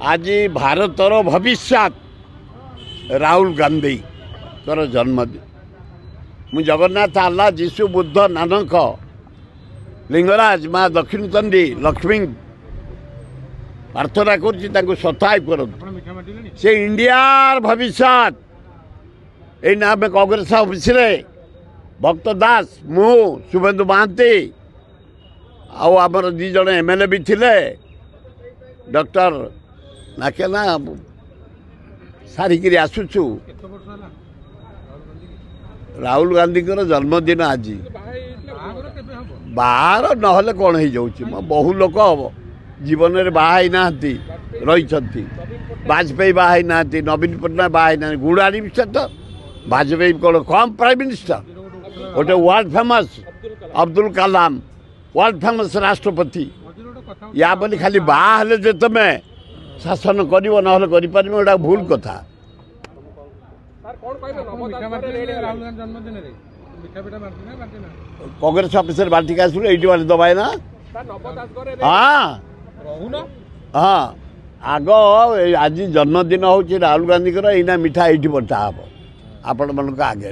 आज भारतर भविष्य राहुल गांधी जन्मदिन मु जगन्नाथ आल्ला जीशु बुद्ध नानक लिंगराज माँ दक्षिण चंडी लक्ष्मी प्रार्थना कर सताय कर से इंडियार भविष्य ये कांग्रेस ऑफिस भक्त दास मु शुभेन्दु महांती आमर दी जन एमएलए भी थिले डॉक्टर नाके ना सारिकी आसुचु राहुल गांधी जन्मदिन आज बाहर नहले कौन हो जाऊँ बहु लोक जीवन में बाहर ना रही वाजपेयी बाहर ना नवीन पट्टनायक बाहर ना गुड़ाणी तो वाजपेयी कौन कम प्राइम मिनिस्टर गोटे world famous Abdul Kalam world famous राष्ट्रपति या बोली खाली बाहर जे तुम शासन कर ना भूल कथा कांग्रेस ऑफिस बांटिक आसू ये बांटी दबाए ना हाँ हाँ आग आज जन्मदिन हूँ राहुल गांधी एना मिठा ये बंटा हम आपण मान आगे।